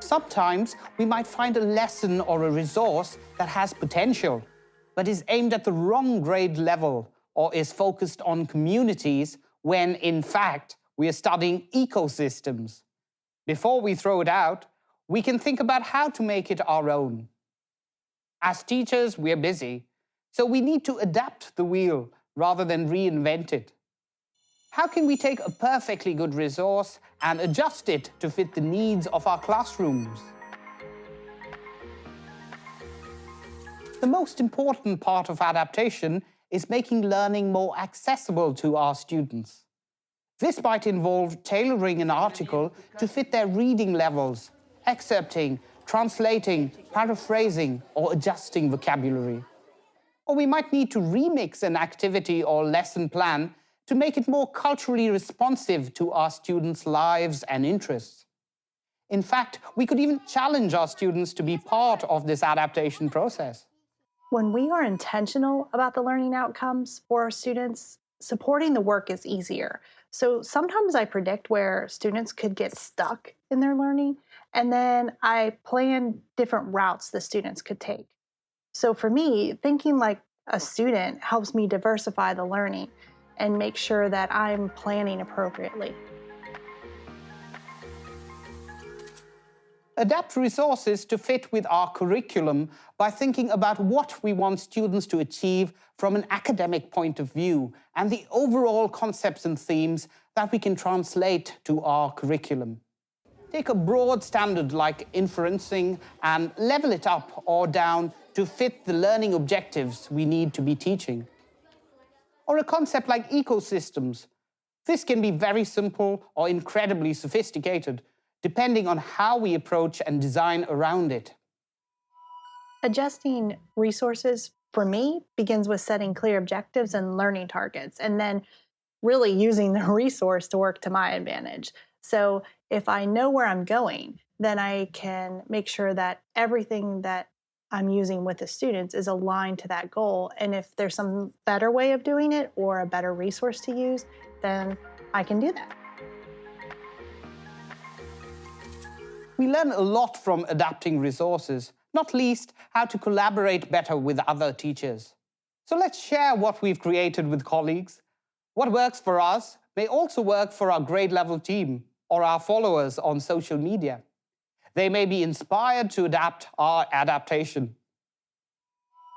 Sometimes we might find a lesson or a resource that has potential, but is aimed at the wrong grade level or is focused on communities when, in fact, we are studying ecosystems. Before we throw it out, we can think about how to make it our own. As teachers, we're busy, so we need to adapt the wheel rather than reinvent it. How can we take a perfectly good resource and adjust it to fit the needs of our classrooms? The most important part of adaptation is making learning more accessible to our students. This might involve tailoring an article to fit their reading levels, excerpting, translating, paraphrasing, or adjusting vocabulary. Or we might need to remix an activity or lesson plan to make it more culturally responsive to our students' lives and interests. In fact, we could even challenge our students to be part of this adaptation process. When we are intentional about the learning outcomes for our students, supporting the work is easier. So sometimes I predict where students could get stuck in their learning, and then I plan different routes the students could take. So for me, thinking like a student helps me diversify the learning and make sure that I'm planning appropriately. Adapt resources to fit with our curriculum by thinking about what we want students to achieve from an academic point of view and the overall concepts and themes that we can translate to our curriculum. Take a broad standard like inferencing and level it up or down to fit the learning objectives we need to be teaching. Or a concept like ecosystems. This can be very simple or incredibly sophisticated, depending on how we approach and design around it. Adjusting resources, for me, begins with setting clear objectives and learning targets, and then really using the resource to work to my advantage. So if I know where I'm going, then I can make sure that everything that I'm using with the students is aligned to that goal. And if there's some better way of doing it or a better resource to use, then I can do that. We learn a lot from adapting resources, not least how to collaborate better with other teachers. So let's share what we've created with colleagues. What works for us may also work for our grade level team or our followers on social media. They may be inspired to adapt our adaptation.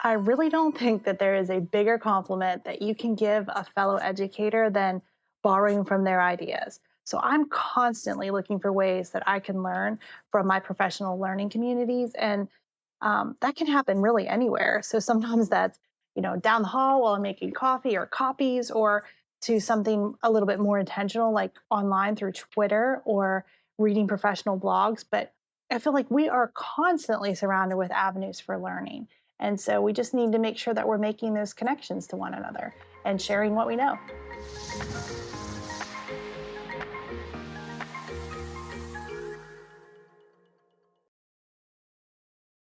I really don't think that there is a bigger compliment that you can give a fellow educator than borrowing from their ideas. So I'm constantly looking for ways that I can learn from my professional learning communities, and that can happen really anywhere. So sometimes that's, down the hall while I'm making coffee or copies, or to something a little bit more intentional, like online through Twitter or reading professional blogs. But I feel like we are constantly surrounded with avenues for learning. And so we just need to make sure that we're making those connections to one another and sharing what we know.